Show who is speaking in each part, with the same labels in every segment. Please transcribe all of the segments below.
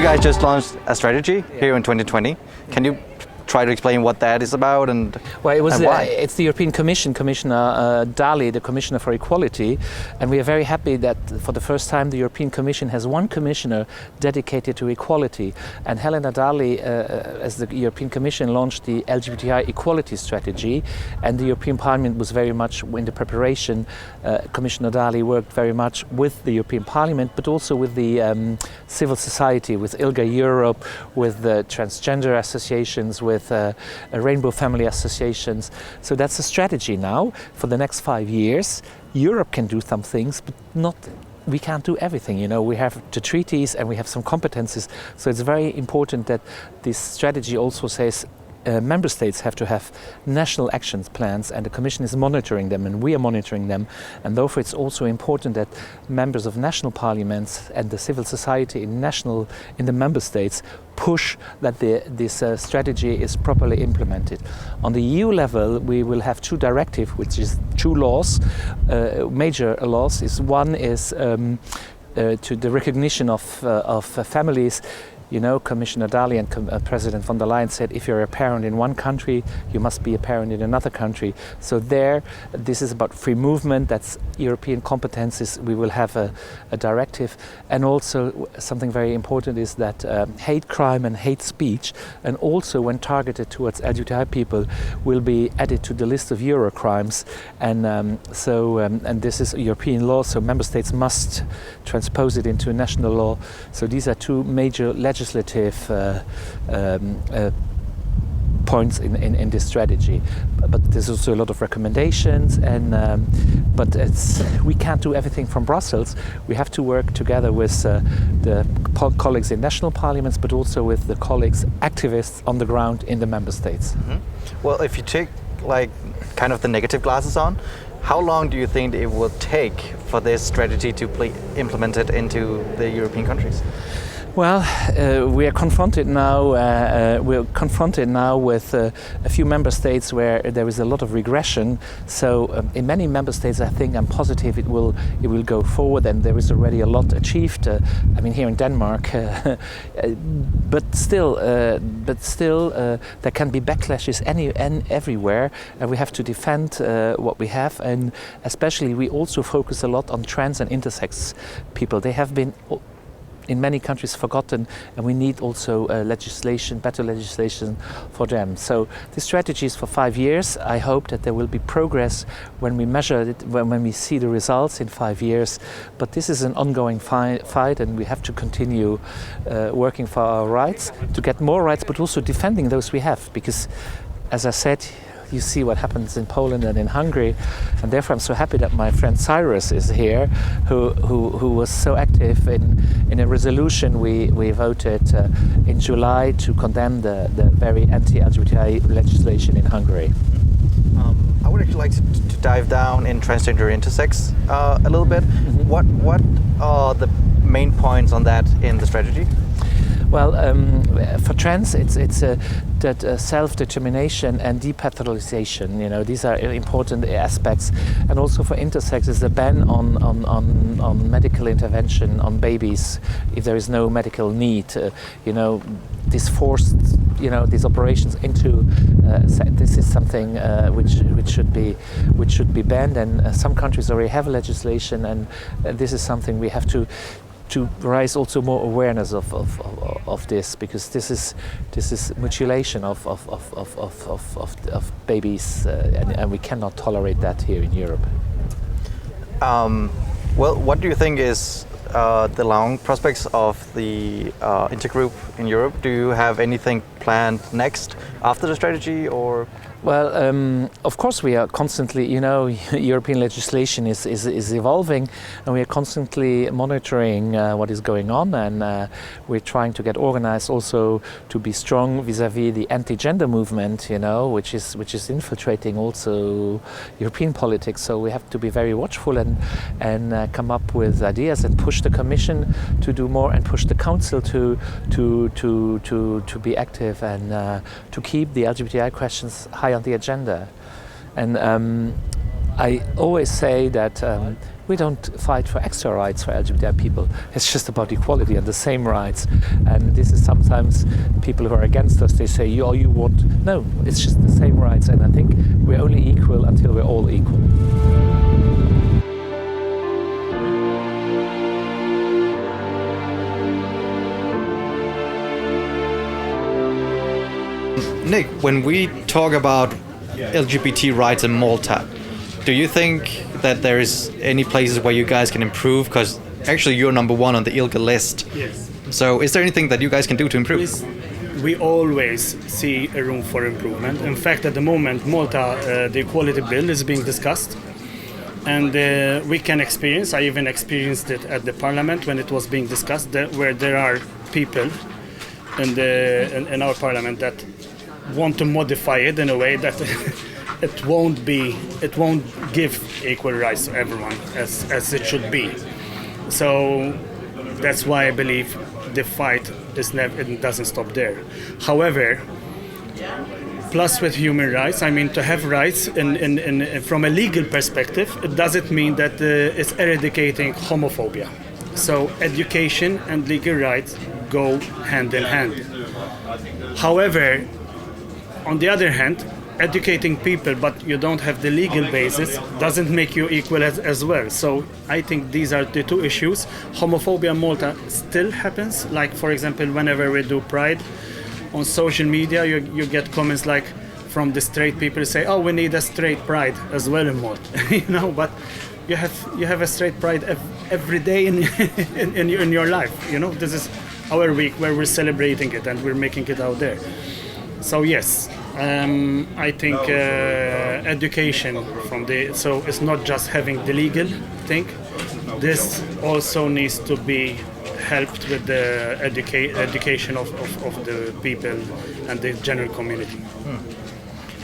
Speaker 1: guys just launched a strategy here in 2020. Can you try to explain what that is about and
Speaker 2: well,
Speaker 1: why?
Speaker 2: It's the European Commission, Commissioner Dalli, the Commissioner for Equality, and we are very happy that for the first time the European Commission has one commissioner dedicated to equality. And Helena Dalli, as the European Commission, launched the LGBTI equality strategy, and the European Parliament was very much in the preparation. Commissioner Dalli worked very much with the European Parliament, but also with the civil society, with ILGA Europe, with the transgender associations, with rainbow family associations. So that's a strategy now for the next 5 years. Europe can do some things, but we can't do everything. You know, we have the treaties and we have some competences. So it's very important that this strategy also says member states have to have national action plans, and the Commission is monitoring them, and we are monitoring them. And therefore it's also important that members of national parliaments and the civil society in the member states push that this strategy is properly implemented. On the EU level, we will have two directives, which is two laws, major laws. One is to the recognition of families. You know, Commissioner Dalli and President von der Leyen said if you're a parent in one country, you must be a parent in another country. So this is about free movement, that's European competences. We will have a directive. And also something very important is that hate crime and hate speech, and also when targeted towards LGBTI people, will be added to the list of Euro crimes. And and this is European law, so member states must transpose it into national law. So these are two major legislative points in this strategy, but there's also a lot of recommendations, and but we can't do everything from Brussels. We have to work together with the colleagues in national parliaments, but also with the colleagues, activists on the ground in the member states.
Speaker 1: Mm-hmm. Well, if you take like kind of the negative glasses on, how long do you think it will take for this strategy to be implemented into the European countries?
Speaker 2: Well, we are confronted now. We're confronted now with a few member states where there is a lot of regression. So in many member states, I think I'm positive it will go forward, and there is already a lot achieved. I mean, here in Denmark, but still, there can be backlashes everywhere, and we have to defend what we have. And especially, we also focus a lot on trans and intersex people. They have been in many countries forgotten, and we need also better legislation for them. So this strategy is for 5 years. I hope that there will be progress when we measure it, when we see the results in 5 years. But this is an ongoing fight, and we have to continue working for our rights, to get more rights, but also defending those we have. Because, as I said, you see what happens in Poland and in Hungary, and therefore I'm so happy that my friend Cyrus is here, who was so active in a resolution we voted in July to condemn the very anti-LGBTI legislation in Hungary.
Speaker 1: I would actually like to dive down in transgender intersex a little bit. Mm-hmm. What are the main points on that in the strategy?
Speaker 2: Well, for trans, it's that self-determination and depathologisation. You know, these are important aspects. And also for intersex, is a ban on medical intervention on babies if there is no medical need. You know, this forced, these operations into this is something which should be banned. And some countries already have legislation, and this is something we have to raise also more awareness of this, because this is mutilation of babies, and we cannot tolerate that here in Europe.
Speaker 1: Well, what do you think is the long prospects of the Intergroup in Europe? Do you have anything planned next after the strategy, or?
Speaker 2: Well, of course we are constantly, European legislation is evolving, and we are constantly monitoring what is going on, and we're trying to get organized also to be strong vis-à-vis the anti-gender movement, which is infiltrating also European politics. So we have to be very watchful and come up with ideas and push the Commission to do more, and push the Council to be active and to keep the LGBTI questions high on the agenda. And I always say that we don't fight for extra rights for LGBTI people. It's just about equality and the same rights. And this is sometimes people who are against us, they say, all you want. No, it's just the same rights. And I think we're only equal until we're all equal.
Speaker 1: Nick, when we talk about LGBT rights in Malta, do you think that there is any places where you guys can improve? Because actually you're number one on the ILGA list.
Speaker 3: Yes.
Speaker 1: So is there anything that you guys can do to improve?
Speaker 3: We always see a room for improvement. In fact, at the moment, Malta, the equality bill is being discussed. And we can experience, I even experienced it at the parliament when it was being discussed, where there are people in our parliament that want to modify it in a way that it won't give equal rights to everyone as it should be. So that's why I believe the fight it doesn't stop there. However, plus with human rights, I mean, to have rights from a legal perspective, it doesn't mean that it's eradicating homophobia. So education and legal rights go hand in hand. However, on the other hand, educating people but you don't have the legal basis doesn't make you equal as well. So I think these are the two issues. Homophobia in Malta still happens. Like, for example, whenever we do Pride on social media, you get comments like from the straight people say, "Oh, we need a straight Pride as well in Malta," But you have a straight Pride every day in your life. This is our week where we're celebrating it and we're making it out there. So yes, I think education so it's not just having the legal thing. This also needs to be helped with the education of the people and the general community.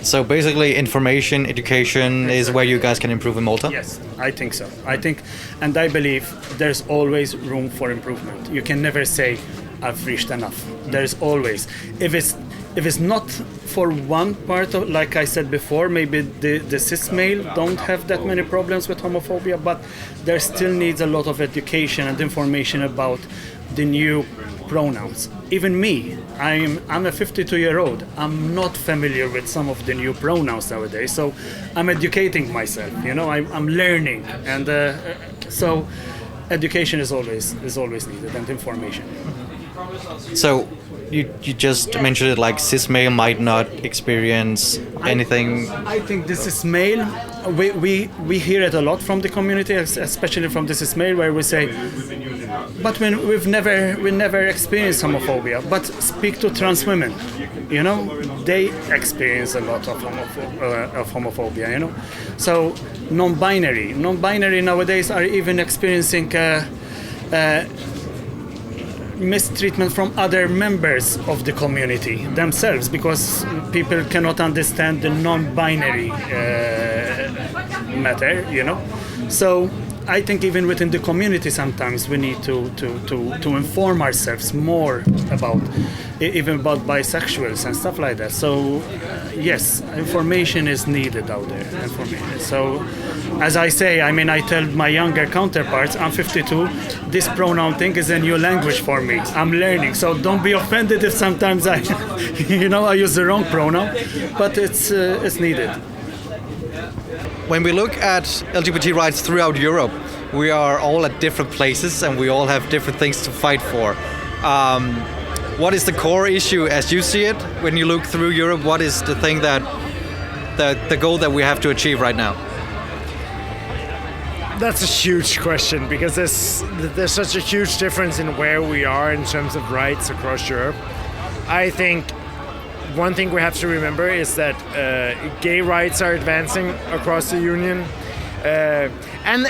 Speaker 1: So basically information, education is where you guys can improve in Malta?
Speaker 3: Yes, I think so. And I believe there's always room for improvement. You can never say, I've reached enough. There's always. If it's not for one part of, like I said before, maybe the cis male don't have that many problems with homophobia, but there still needs a lot of education and information about the new pronouns. Even me, I'm a 52-year-old. I'm not familiar with some of the new pronouns nowadays, so I'm educating myself. I'm learning, and so education is always needed, and information.
Speaker 1: So you just mentioned it, like cis male might not experience anything.
Speaker 3: I think this is male. We hear it a lot from the community, especially from this is male, where we say, but when we never experienced homophobia. But speak to trans women, they experience a lot of homophobia. So non-binary nowadays are even experiencing mistreatment from other members of the community themselves, because people cannot understand the non-binary matter, So I think even within the community sometimes we need to inform ourselves more about bisexuals and stuff like that. So yes, information is needed out there. So as I say, I tell my younger counterparts, I'm 52, this pronoun thing is a new language for me. I'm learning, so don't be offended if sometimes I use the wrong pronoun, but it's needed.
Speaker 1: When we look at LGBT rights throughout Europe, we are all at different places and we all have different things to fight for. What is the core issue as you see it when you look through Europe? What is the thing the goal that we have to achieve right now?
Speaker 4: That's a huge question, because there's such a huge difference in where we are in terms of rights across Europe. I think one thing we have to remember is that gay rights are advancing across the Union. And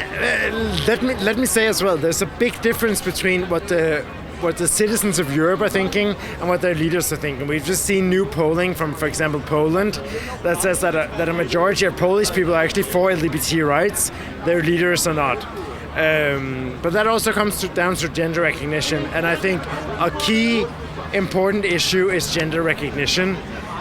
Speaker 4: let me say as well, there's a big difference between what the citizens of Europe are thinking and what their leaders are thinking. We've just seen new polling from, for example, Poland, that says that a majority of Polish people are actually for LGBT rights. Their leaders are not. But that also comes down to gender recognition. And I think a key important issue is gender recognition.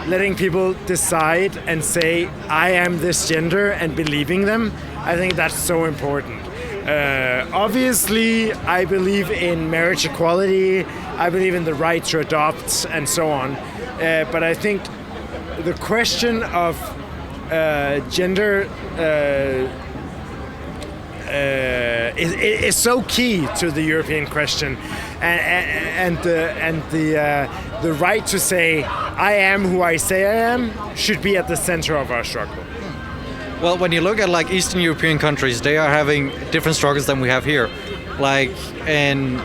Speaker 4: Letting people decide and say, I am this gender, and believing them. I think that's so important. Obviously, I believe in marriage equality. I believe in the right to adopt and so on. But I think the question of gender is so key to the European question, and the right to say I am who I say I am should be at the center of our struggle.
Speaker 1: Well, when you look at like Eastern European countries, they are having different struggles than we have here. Like in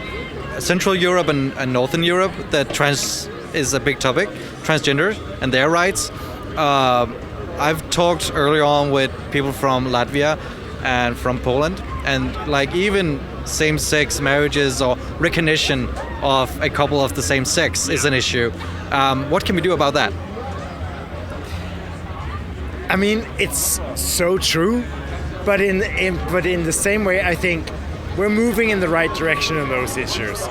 Speaker 1: Central Europe and Northern Europe, that trans is a big topic, transgender and their rights. I've talked earlier on with people from Latvia and from Poland, and like even same-sex marriages or recognition of a couple of the same sex is an issue. What can we do about that?
Speaker 4: I mean, it's so true, but in the same way, I think we're moving in the right direction on those issues.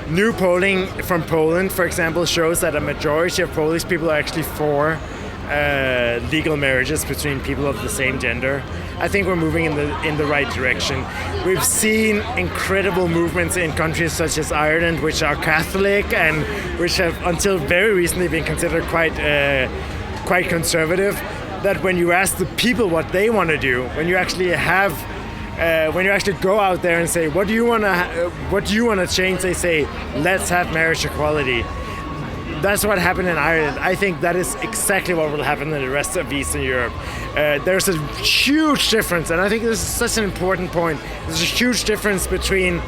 Speaker 4: New polling from Poland, for example, shows that a majority of Polish people are actually for legal marriages between people of the same gender. I think we're moving in the right direction. We've seen incredible movements in countries such as Ireland, which are Catholic and which have until very recently been considered quite conservative. That when you ask the people what they want to do, when you actually go out there and say, what do you want to change? They say, let's have marriage equality. That's what happened in Ireland. I think that is exactly what will happen in the rest of Eastern Europe. There's a huge difference, and I think this is such an important point. There's a huge difference between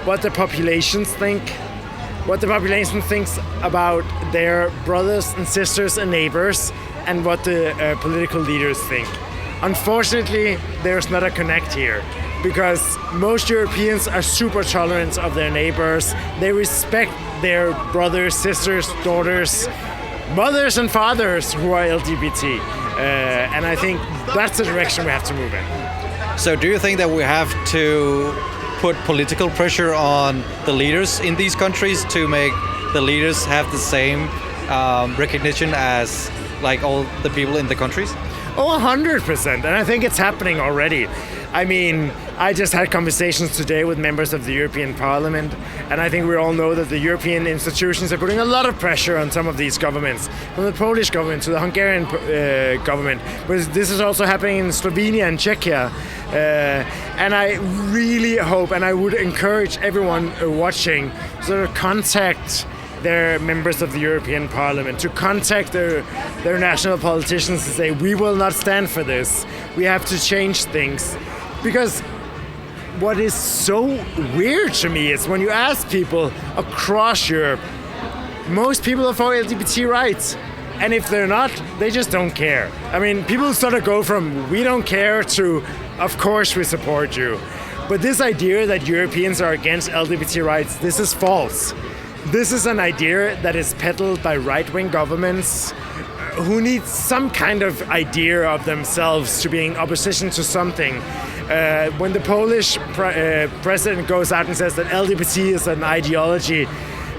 Speaker 4: what the populations think, what the population thinks about their brothers and sisters and neighbors, and what the political leaders think. Unfortunately, there's not a connect here, because most Europeans are super tolerant of their neighbors. They respect their brothers, sisters, daughters, mothers and fathers who are LGBT. And I think that's the direction we have to move in.
Speaker 1: So do you think that we have to put political pressure on the leaders in these countries to make the leaders have the same recognition as like all the people in the countries?
Speaker 4: Oh, 100%. And I think it's happening already. I mean, I just had conversations today with members of the European Parliament, and I think we all know that the European institutions are putting a lot of pressure on some of these governments, from the Polish government to the Hungarian government. But this is also happening in Slovenia and Czechia. And I really hope, and I would encourage everyone watching, sort of contact their members of the European Parliament, to contact their national politicians and say, we will not stand for this. We have to change things. Because what is so weird to me is when you ask people across Europe, most people are for LGBT rights. And if they're not, they just don't care. I mean, people sort of go from we don't care to of course we support you. But this idea that Europeans are against LGBT rights, this is false. This is an idea that is peddled by right-wing governments who need some kind of idea of themselves to be in opposition to something. When the Polish president goes out and says that LGBT is an ideology,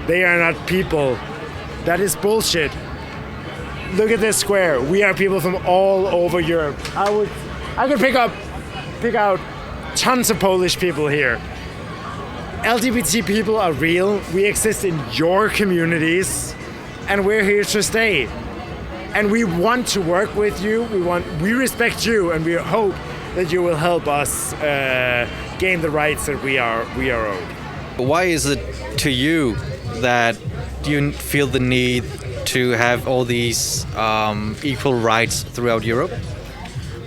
Speaker 4: they are not people. That is bullshit. Look at this square. We are people from all over Europe. I could pick out tons of Polish people here. LGBT people are real. We exist in your communities, and we're here to stay. And we want to work with you. We respect you, and we hope that you will help us gain the rights that we are owed.
Speaker 1: Why is it to you that you feel the need to have all these equal rights throughout Europe?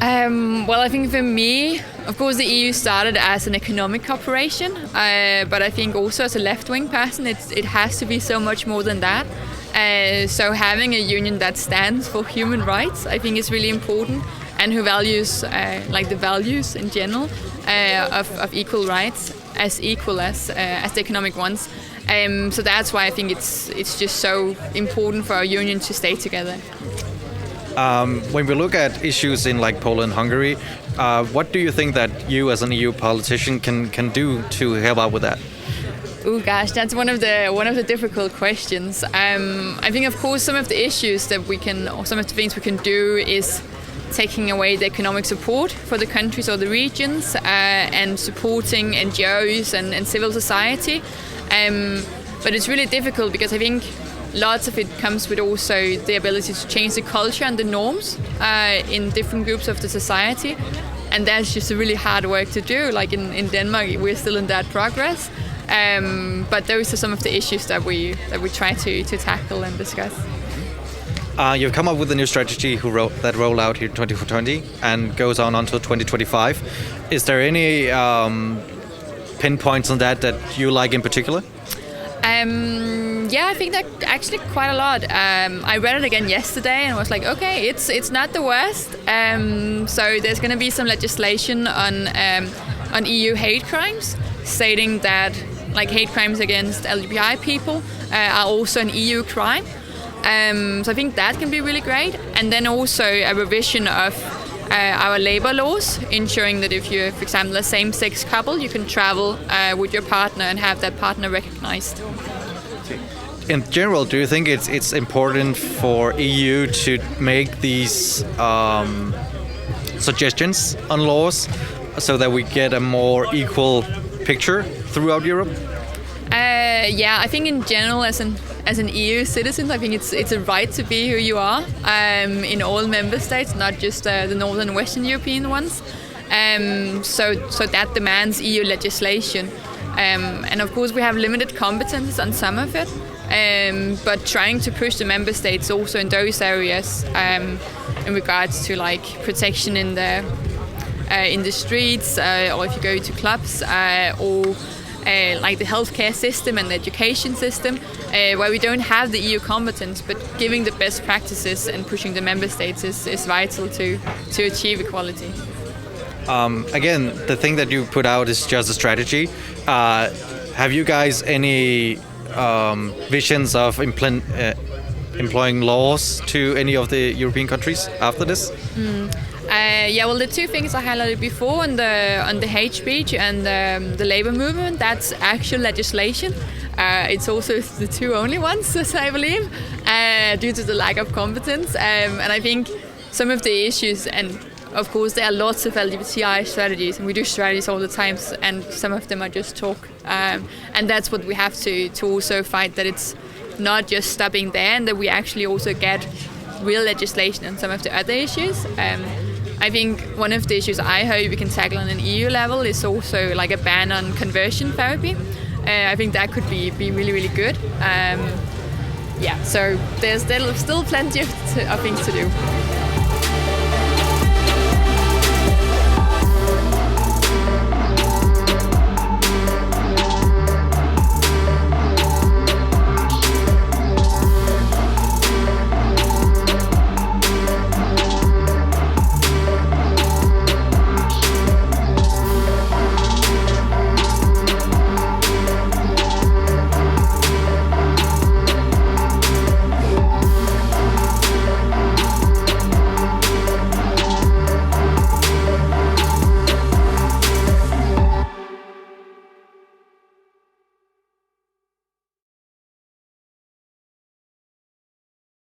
Speaker 5: Well, I think for me, of course, the EU started as an economic cooperation, but I think also as a left-wing person, it has to be so much more than that. So having a union that stands for human rights, I think is really important, and who values like the values in general of equal rights as equal as the economic ones. So that's why I think it's just so important for our union to stay together.
Speaker 1: When we look at issues in like Poland, Hungary, what do you think that you as an EU politician can do to help out with that?
Speaker 5: Oh gosh, that's one of the difficult questions. I think, of course, some of the issues that we can, or some of the things we can do is taking away the economic support for the countries or the regions and supporting NGOs and civil society. But it's really difficult because I think lots of it comes with also the ability to change the culture and the norms in different groups of the society. And that's just a really hard work to do. Like in Denmark, we're still in that progress. But those are some of the issues that we try to tackle and discuss.
Speaker 1: You've come up with a new strategy that rolled out here in 2020 and goes on until 2025. Is there any pinpoints on that you like in particular?
Speaker 5: Yeah, I think that actually quite a lot. I read it again yesterday and was like, okay, it's not the worst. So there's going to be some legislation on EU hate crimes, stating that like hate crimes against LGBTQI people are also an EU crime. So I think that can be really great. And then also a revision of our labor laws, ensuring that if you're, for example, a same-sex couple, you can travel with your partner and have that partner recognized.
Speaker 1: In general, do you think it's important for EU to make these suggestions on laws so that we get a more equal picture throughout Europe?
Speaker 5: Yeah, I think in general, as an EU citizen, I think it's a right to be who you are in all member states, not just the northern and western European ones. So that demands EU legislation. And of course, we have limited competence on some of it, but trying to push the member states also in those areas in regards to like protection in the streets, or if you go to clubs, or like the healthcare system and the education system, where we don't have the EU competence, but giving the best practices and pushing the member states is vital to achieve equality.
Speaker 1: Again, the thing that you put out is just a strategy. Have you guys any visions of employing laws to any of the European countries after this?
Speaker 5: Yeah, well, the two things I highlighted before on the hate speech and the labor movement, that's actual legislation. It's also the two only ones, as I believe, due to the lack of competence. And I think some of the issues, and of course there are lots of LGBTQI strategies, and we do strategies all the time, and some of them are just talk. And that's what we have to also fight, that it's not just stopping there, and that we actually also get real legislation on some of the other issues. I think one of the issues I hope we can tackle on an EU level is also like a ban on conversion therapy. I think that could be really, really good. Yeah, so there's still plenty of things to do.